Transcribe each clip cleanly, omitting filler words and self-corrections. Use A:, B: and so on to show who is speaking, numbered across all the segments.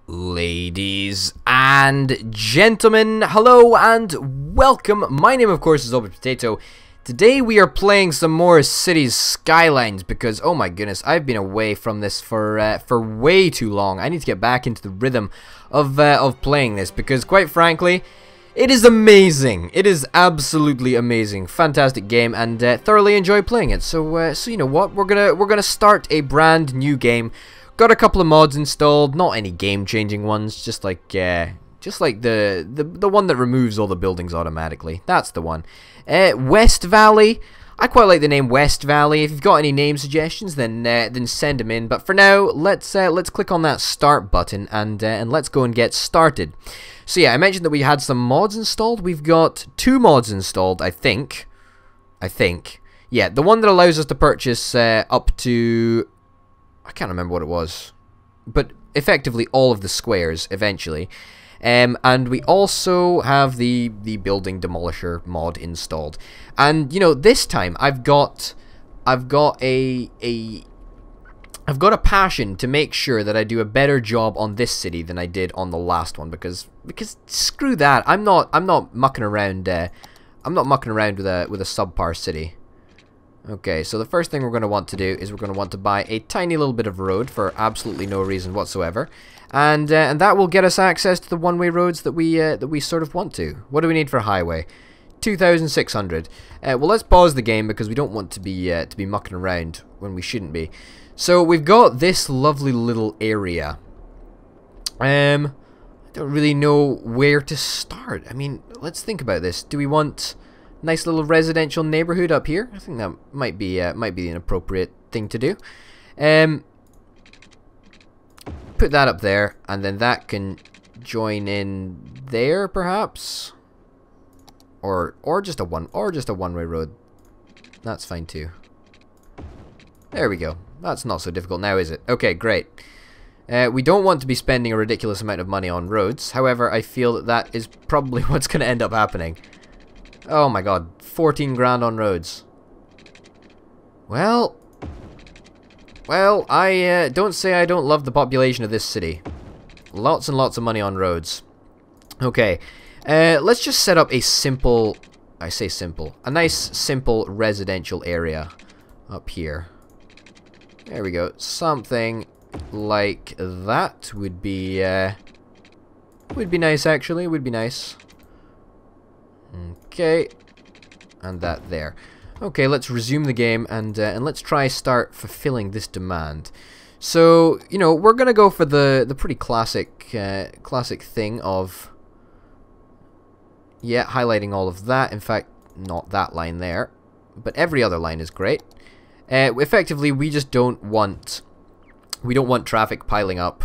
A: Ladies and gentlemen, hello and welcome. My name, of course, is Orbit Potato. Today we are playing some more Cities Skylines because, oh my goodness, I've been away from this for way too long. I need to get back into the rhythm of playing this because, quite frankly, it is amazing. It is absolutely amazing, fantastic game, and thoroughly enjoy playing it. So you know what? We're gonna start a brand new game. Got a couple of mods installed, not any game-changing ones, just like the one that removes all the buildings automatically. That's the one. Westvalley. I quite like the name Westvalley. If you've got any name suggestions, then send them in. But for now, let's click on that start button and let's go and get started. So yeah, I mentioned that we had some mods installed. We've got 2 mods installed, I think. Yeah, the one that allows us to purchase up to, I can't remember what it was, but effectively all of the squares eventually. And we also have the building demolisher mod installed. And you know, this time I've got a passion to make sure that I do a better job on this city than I did on the last one, because screw that. I'm not mucking around with a subpar city. Okay, so the first thing we're going to want to do is we're going to want to buy a tiny little bit of road for absolutely no reason whatsoever, and that will get us access to the one-way roads that we sort of want to. What do we need for highway? 2,600. Well, let's pause the game because we don't want to be mucking around when we shouldn't be. So we've got this lovely little area. I don't really know where to start. I mean, let's think about this. Do we want nice little residential neighborhood up here? I think that might be an appropriate thing to do. Put that up there, and then that can join in there, perhaps, or just a one-way road. That's fine too. There we go. That's not so difficult now, is it? Okay, great. We don't want to be spending a ridiculous amount of money on roads. However, I feel that is probably what's going to end up happening. Oh my god, 14 grand on roads. Well, I don't say I don't love the population of this city. Lots and lots of money on roads. Okay, let's just set up a simple, I say simple, a nice simple residential area up here. There we go. Something like that would be nice, actually. Would be nice. Okay, and that there. Okay, let's resume the game and let's try start fulfilling this demand. So, you know, we're gonna go for the pretty classic thing of, yeah, highlighting all of that. In fact, not that line there, but every other line is great. Effectively, we just don't want traffic piling up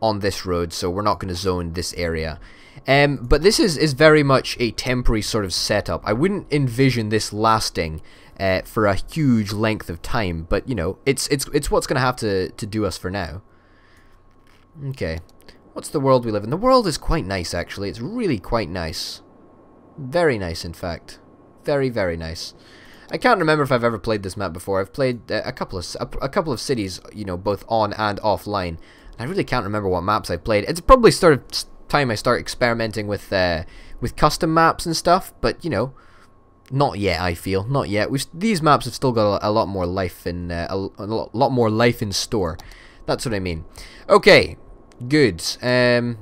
A: on this road, so we're not going to zone this area. But this is very much a temporary sort of setup. I wouldn't envision this lasting for a huge length of time, but you know, it's what's going to have to do us for now. Okay, what's the world we live in? The world is quite nice, actually. It's really quite nice, very nice, in fact, very, very nice. I can't remember if I've ever played this map before. I've played a couple of cities, you know, both on and offline. I really can't remember what maps I've played. It's probably sort of time I start experimenting with custom maps and stuff, but you know, not yet. I feel not yet. These maps have still got a lot more life in a lot more life in store. That's what I mean. Okay, good. I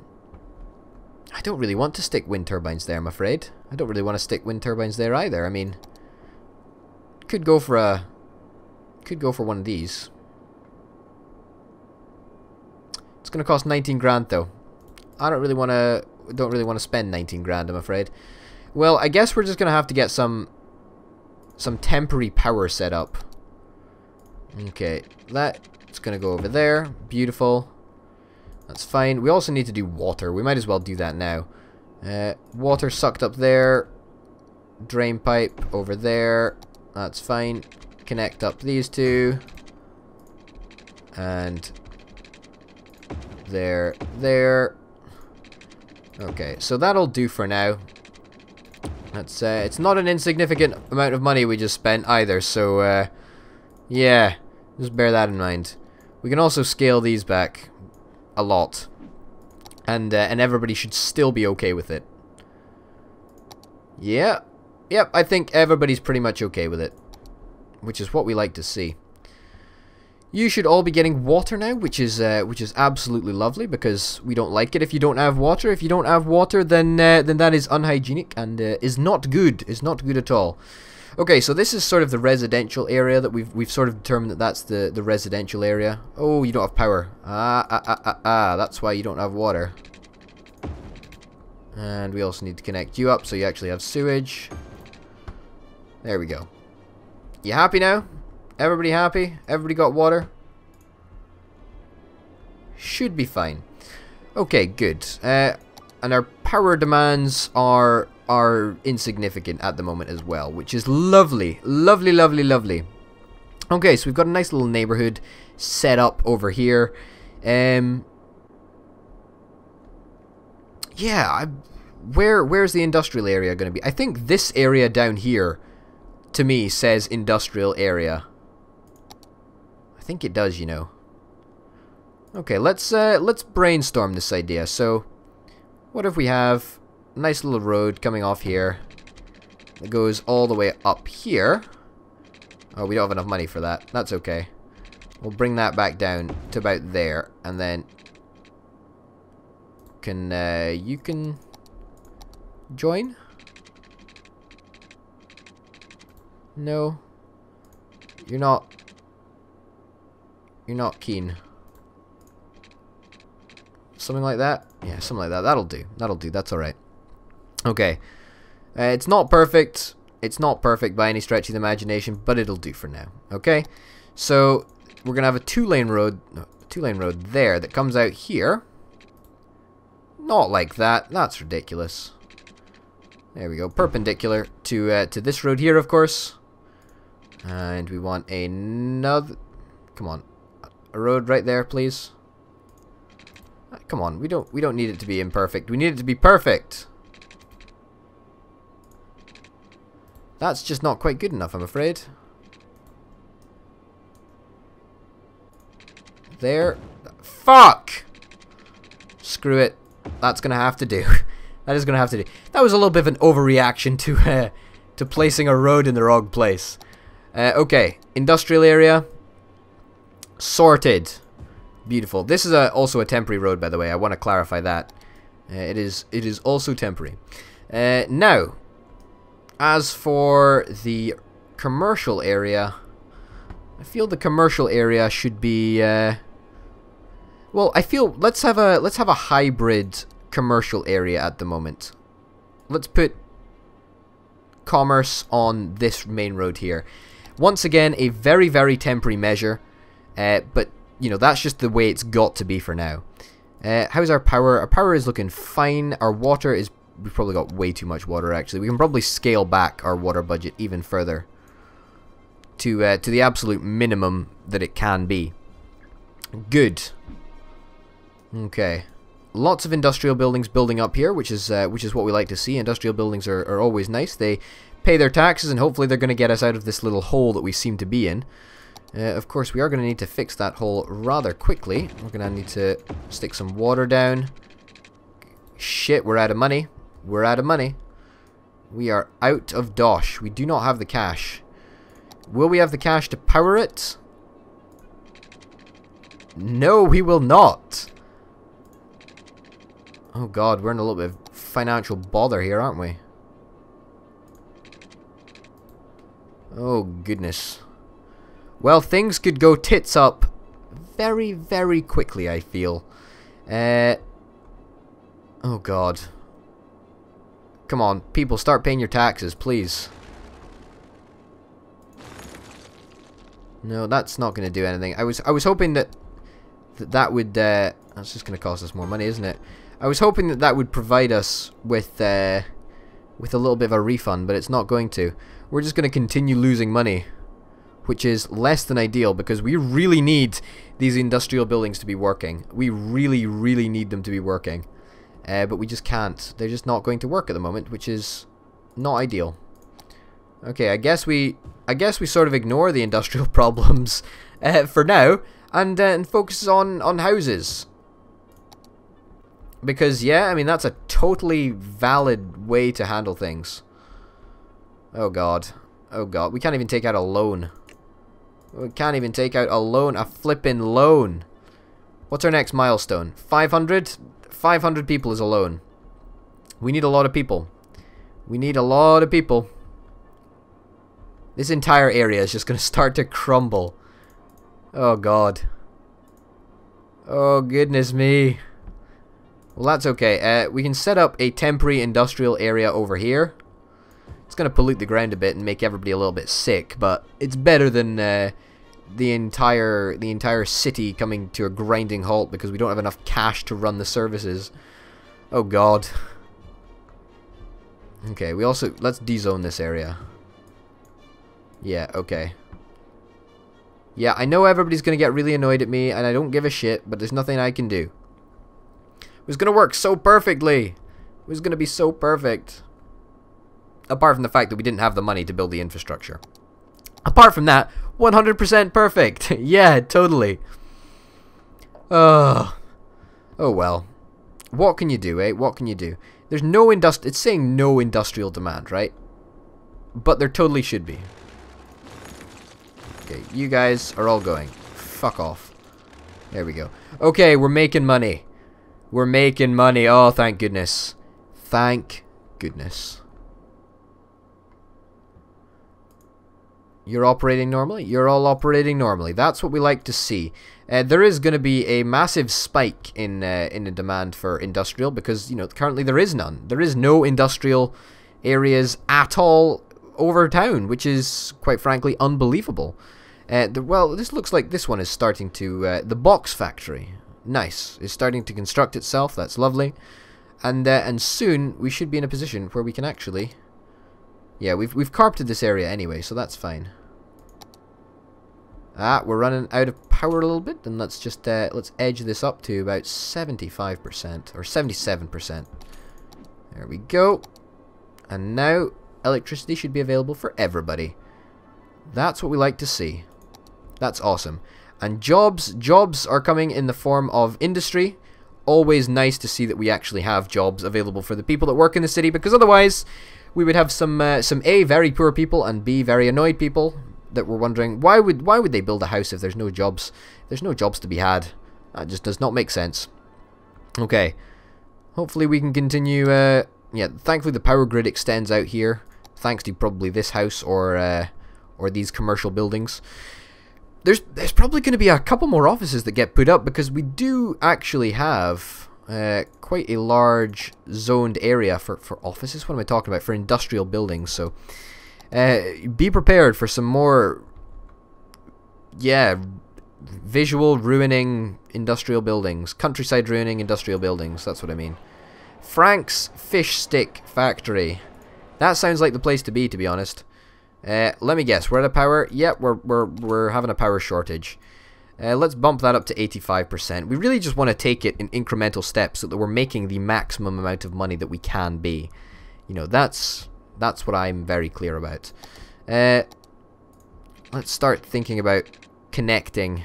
A: don't really want to stick wind turbines there, I'm afraid. I don't really want to stick wind turbines there either. I mean, could go for one of these. It's gonna cost 19 grand though. I don't really want to spend 19 grand, I'm afraid. Well, I guess we're just gonna have to get some temporary power set up. Okay, that's gonna go over there. Beautiful. That's fine. We also need to do water. We might as well do that now. Water sucked up there. Drain pipe over there. That's fine. Connect up these two. And there. Okay, so that'll do for now. That's it's not an insignificant amount of money we just spent either, so yeah, just bear that in mind. We can also scale these back a lot. and everybody should still be okay with it. Yeah, yep, I think everybody's pretty much okay with it, which is what we like to see. You should all be getting water now, which is absolutely lovely, because we don't like it if you don't have water. If you don't have water, then that is unhygienic and is not good. Is not good at all. Okay, so this is sort of the residential area that we've sort of determined that that's the residential area. Oh, you don't have power. That's why you don't have water. And we also need to connect you up so you actually have sewage. There we go. You happy now? Everybody happy? Everybody got water? Should be fine. Okay, good. And our power demands are insignificant at the moment as well, which is lovely. Lovely, lovely, lovely. Okay, so we've got a nice little neighborhood set up over here. Yeah, where's the industrial area going to be? I think this area down here, to me, says industrial area. I think it does, you know. Okay, let's brainstorm this idea. So, what if we have a nice little road coming off here that goes all the way up here? Oh, we don't have enough money for that. That's okay. We'll bring that back down to about there, and then you can join? No. You're not keen. Something like that? Yeah, something like that. That'll do. That'll do. That's alright. Okay. It's not perfect. It's not perfect by any stretch of the imagination, but it'll do for now. Okay? So, we're going to have a two-lane road there that comes out here. Not like that. That's ridiculous. There we go. Perpendicular to this road here, of course. And we want another... Come on. A road right there, please. Come on. We don't need it to be imperfect. We need it to be perfect. That's just not quite good enough, I'm afraid. There. Fuck! Screw it. That's gonna have to do. That is gonna have to do. That was a little bit of an overreaction to placing a road in the wrong place. Okay, industrial area sorted. Beautiful. This is also a temporary road, by the way. I want to clarify that. It is also temporary. Now, as for the commercial area, I feel the commercial area should be. Well, I feel let's have a hybrid commercial area at the moment. Let's put commerce on this main road here. Once again, a very, very temporary measure, but you know that's just the way it's got to be for now. How's our power? Our power is looking fine. Our water is. We've probably got way too much water. Actually, we can probably scale back our water budget even further to the absolute minimum that it can be. Good. Okay. Lots of industrial buildings building up here, which is what we like to see. Industrial buildings are always nice. They pay their taxes, and hopefully they're going to get us out of this little hole that we seem to be in. Of course, we are going to need to fix that hole rather quickly. We're going to need to stick some water down. Shit, we're out of money. We're out of money. We are out of dosh. We do not have the cash. Will we have the cash to power it? No, we will not. Oh god, we're in a little bit of financial bother here, aren't we? Oh goodness. Well, things could go tits up very, very quickly, I feel. Oh god. Come on, people, start paying your taxes, please. No, that's not going to do anything. I was hoping that would that's just going to cost us more money, isn't it? I was hoping that would provide us with a little bit of a refund, but it's not going to. We're just going to continue losing money, which is less than ideal because we really need these industrial buildings to be working. We really, really need them to be working. But we just can't. They're just not going to work at the moment, which is not ideal. Okay, I guess we sort of ignore the industrial problems for now and focus on houses. Because, yeah, I mean, that's a totally valid way to handle things. Oh, God. Oh, God. We can't even take out a loan. We can't even take out a loan. A flippin' loan. What's our next milestone? 500? 500 people is a loan. We need a lot of people. We need a lot of people. This entire area is just going to start to crumble. Oh, God. Oh, goodness me. Well, that's okay. We can set up a temporary industrial area over here. It's going to pollute the ground a bit and make everybody a little bit sick, but it's better than the entire city coming to a grinding halt because we don't have enough cash to run the services. Oh, God. Okay, we also... Let's dezone this area. Yeah, okay. Yeah, I know everybody's going to get really annoyed at me, and I don't give a shit, but there's nothing I can do. It was going to work so perfectly. It was going to be so perfect. Apart from the fact that we didn't have the money to build the infrastructure. Apart from that, 100% perfect. Yeah, totally. Oh well. What can you do, eh? What can you do? There's no it's saying no industrial demand, right? But there totally should be. Okay, you guys are all going. Fuck off. There we go. Okay, we're making money. We're making money. Oh, thank goodness. Thank goodness. You're operating normally? You're all operating normally. That's what we like to see. There is going to be a massive spike in the demand for industrial because, you know, currently there is none. There is no industrial areas at all over town, which is, quite frankly, unbelievable. Well, this looks like this one is starting to... the box factory. Nice. It's starting to construct itself. That's lovely. And soon we should be in a position where we can actually... Yeah, we've carpeted this area anyway, so that's fine. Ah, we're running out of power a little bit, and let's just let's edge this up to about 75% or 77%. There we go. And now electricity should be available for everybody. That's what we like to see. That's awesome. And jobs are coming in the form of industry. Always nice to see that we actually have jobs available for the people that work in the city, because otherwise we would have some A, very poor people, and B, very annoyed people that were wondering why would they build a house if there's no jobs? There's no jobs to be had. That just does not make sense. Okay. Hopefully we can continue. Yeah, thankfully the power grid extends out here, thanks to probably this house or these commercial buildings. There's probably going to be a couple more offices that get put up because we do actually have quite a large zoned area for offices. What am I talking about? For industrial buildings. So be prepared for some more, yeah, visual ruining industrial buildings. Countryside ruining industrial buildings. That's what I mean. Frank's Fish Stick Factory. That sounds like the place to be honest. Let me guess, we're out of power? Yep, we're having a power shortage. Let's bump that up to 85%. We really just want to take it in incremental steps so that we're making the maximum amount of money that we can be. You know, that's what I'm very clear about. Let's start thinking about connecting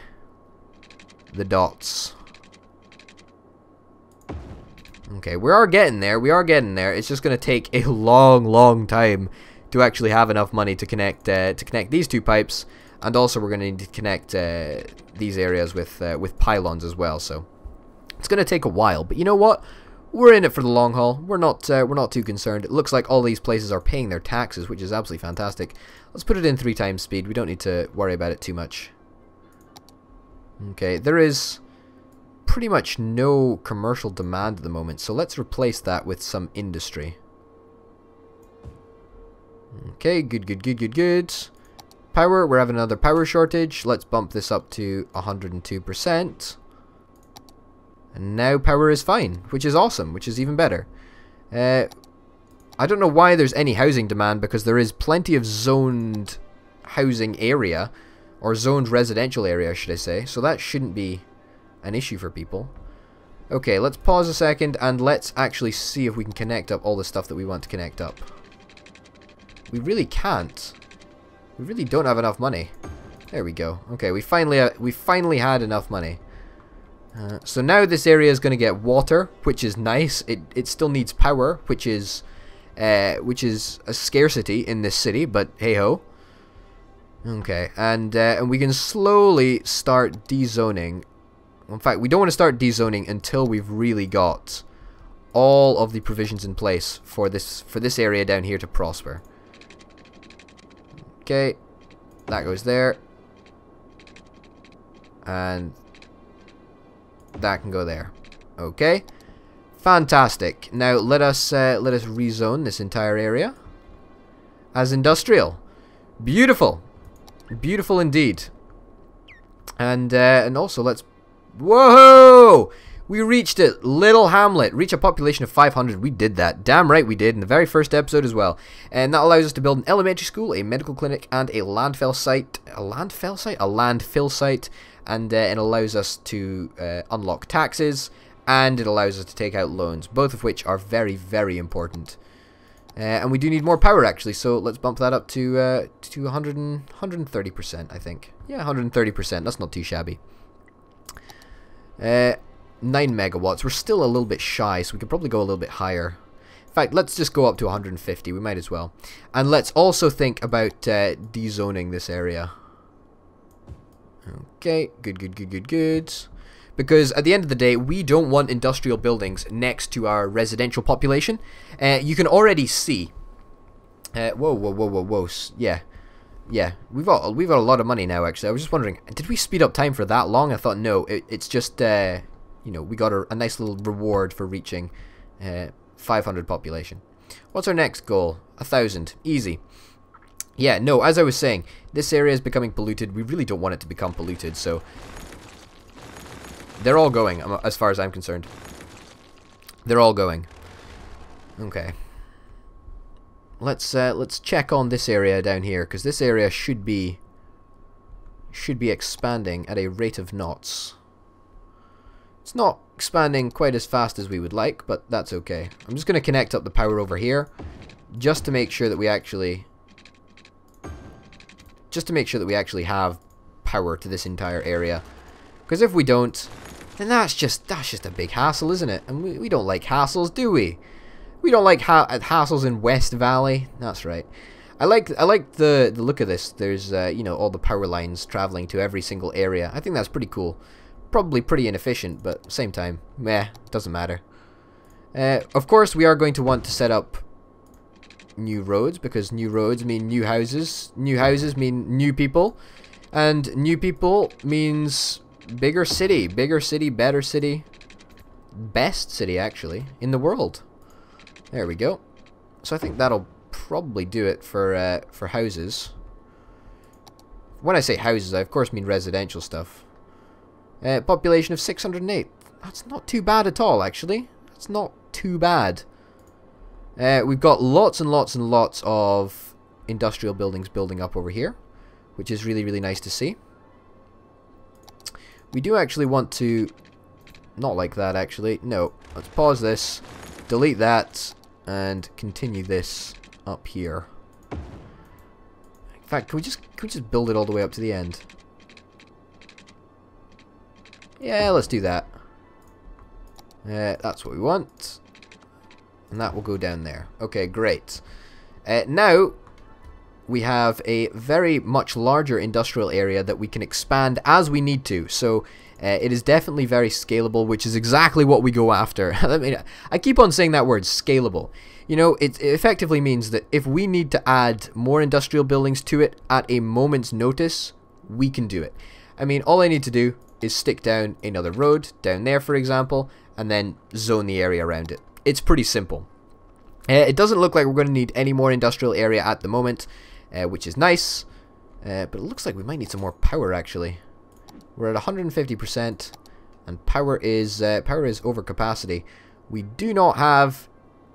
A: the dots. Okay, we are getting there. We are getting there. It's just going to take a long time to actually have enough money to connect these two pipes, and also we're going to need to connect these areas with pylons as well. So it's going to take a while, but you know what? We're in it for the long haul. We're not too concerned. It looks like all these places are paying their taxes, which is absolutely fantastic. Let's put it in 3 times speed. We don't need to worry about it too much. Okay, there is pretty much no commercial demand at the moment, so let's replace that with some industry. Okay, good. Power, we're having another power shortage. Let's bump this up to 102%. And now power is fine, which is awesome, which is even better. I don't know why there's any housing demand, because there is plenty of zoned housing area, or zoned residential area, should I say, so that shouldn't be an issue for people. Okay, let's pause a second, and let's actually see if we can connect up all the stuff that we want to connect up. We really can't. We really don't have enough money. There we go. Okay, we finally had enough money. So now this area is going to get water, which is nice. It still needs power, which is a scarcity in this city, but hey ho. Okay, and we can slowly start dezoning. In fact, we don't want to start dezoning until we've really got all of the provisions in place for this area down here to prosper. Okay, that goes there, and that can go there. Okay, fantastic. Now let us rezone this entire area as industrial. Beautiful, beautiful indeed. And also let's. Whoa! We reached it. Little hamlet. Reach a population of 500. We did that. Damn right we did in the very first episode as well. And that allows us to build an elementary school, a medical clinic, and a landfill site. A landfill site? A landfill site. And it allows us to unlock taxes. And it allows us to take out loans. Both of which are very, very important. And we do need more power actually. So let's bump that up to 130%, I think. Yeah, 130%. That's not too shabby. 9 megawatts. We're still a little bit shy, so we could probably go a little bit higher. In fact, let's just go up to 150. We might as well. And let's also think about dezoning this area. Okay, good. Because at the end of the day, we don't want industrial buildings next to our residential population. You can already see. Whoa. Yeah, we've got a lot of money now. Actually, I was just wondering, did we speed up time for that long? I thought no. It's just you know, we got a nice little reward for reaching 500 population. What's our next goal? 1,000, easy. Yeah, no. As I was saying, this area is becoming polluted. We really don't want it to become polluted, so they're all going. As far as I'm concerned, they're all going. Okay. Let's check on this area down here, because this area should be expanding at a rate of knots. It's not expanding quite as fast as we would like, but that's okay. I'm just going to connect up the power over here, just to make sure that we actually have power to this entire area. Because if we don't, then that's just a big hassle, isn't it? And we don't like hassles, do we? We don't like hassles in Westvalley. That's right. I like the look of this. There's you know, all the power lines traveling to every single area. I think that's pretty cool. Probably pretty inefficient, but same time, meh, doesn't matter. Of course, we are going to want to set up new roads, because new roads mean new houses. New houses mean new people, and new people means bigger city, better city, best city actually in the world. There we go. So I think that'll probably do it for houses. When I say houses, I of course mean residential stuff. Population of 608. That's not too bad at all, actually. That's not too bad. We've got lots and lots and lots of industrial buildings building up over here, which is really, really nice to see. We do actually want to... Not like that, actually. No. Let's pause this, delete that, and continue this up here. In fact, can we just build it all the way up to the end? Yeah, let's do that. That's what we want. And that will go down there. Okay, great. Now, we have a very much larger industrial area that we can expand as we need to. So, it is definitely very scalable, which is exactly what we go after. I mean, I keep on saying that word, scalable. You know, it effectively means that if we need to add more industrial buildings to it at a moment's notice, we can do it. I mean, all I need to do is stick down another road, down there for example, and then zone the area around it. It's pretty simple. It doesn't look like we're going to need any more industrial area at the moment, which is nice, but it looks like we might need some more power actually. We're at 150%, and power is over capacity. We do not have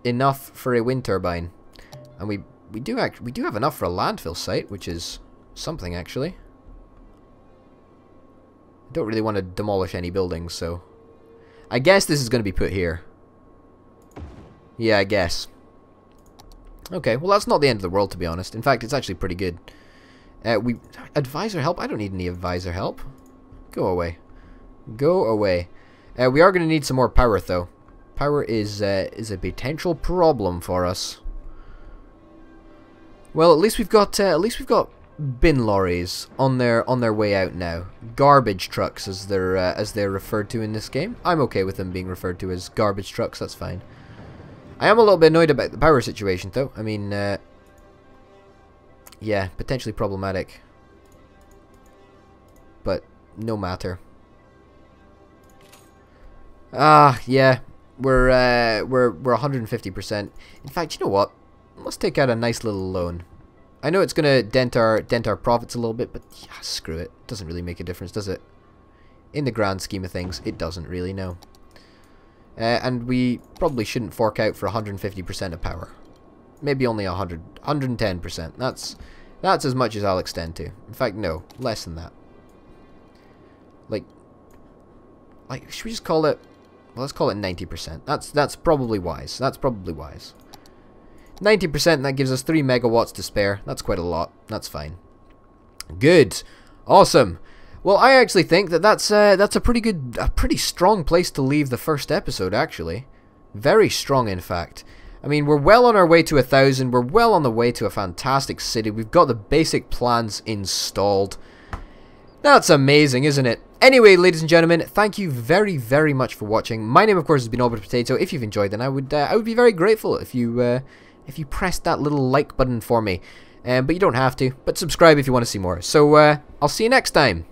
A: enough for a wind turbine, and we do have enough for a landfill site, which is something actually. I don't really want to demolish any buildings, so I guess this is going to be put here. Yeah, I guess. Okay, well that's not the end of the world, to be honest. In fact, it's actually pretty good. Advisor help? I don't need any advisor help. Go away. Go away. We are going to need some more power, though. Power is a potential problem for us. Well, at least we've got bin lorries on their way out now. Garbage trucks, as they're referred to in this game. I'm okay with them being referred to as garbage trucks. That's fine. I am a little bit annoyed about the power situation, though. I mean, yeah, potentially problematic, but no matter. Yeah, we're 150%. In fact, you know what? Let's take out a nice little loan. I know it's gonna dent our profits a little bit, but yeah, screw it. Doesn't really make a difference, does it? In the grand scheme of things, it doesn't really, no. And we probably shouldn't fork out for 150% of power. Maybe only 110%. That's as much as I'll extend to. In fact, no, less than that. Like, should we just call it? Well, let's call it 90%. That's probably wise. That's probably wise. 90%, that gives us 3 megawatts to spare. That's quite a lot. That's fine. Good. Awesome. Well, I actually think that's a pretty strong place to leave the first episode, actually. Very strong, in fact. I mean, we're well on our way to 1,000. We're well on the way to a fantastic city. We've got the basic plans installed. That's amazing, isn't it? Anyway, ladies and gentlemen, thank you very, very much for watching. My name, of course, has been Albert Potato. If you've enjoyed, then I would be very grateful if you pressed that little like button for me. But you don't have to. But subscribe if you want to see more. So, I'll see you next time.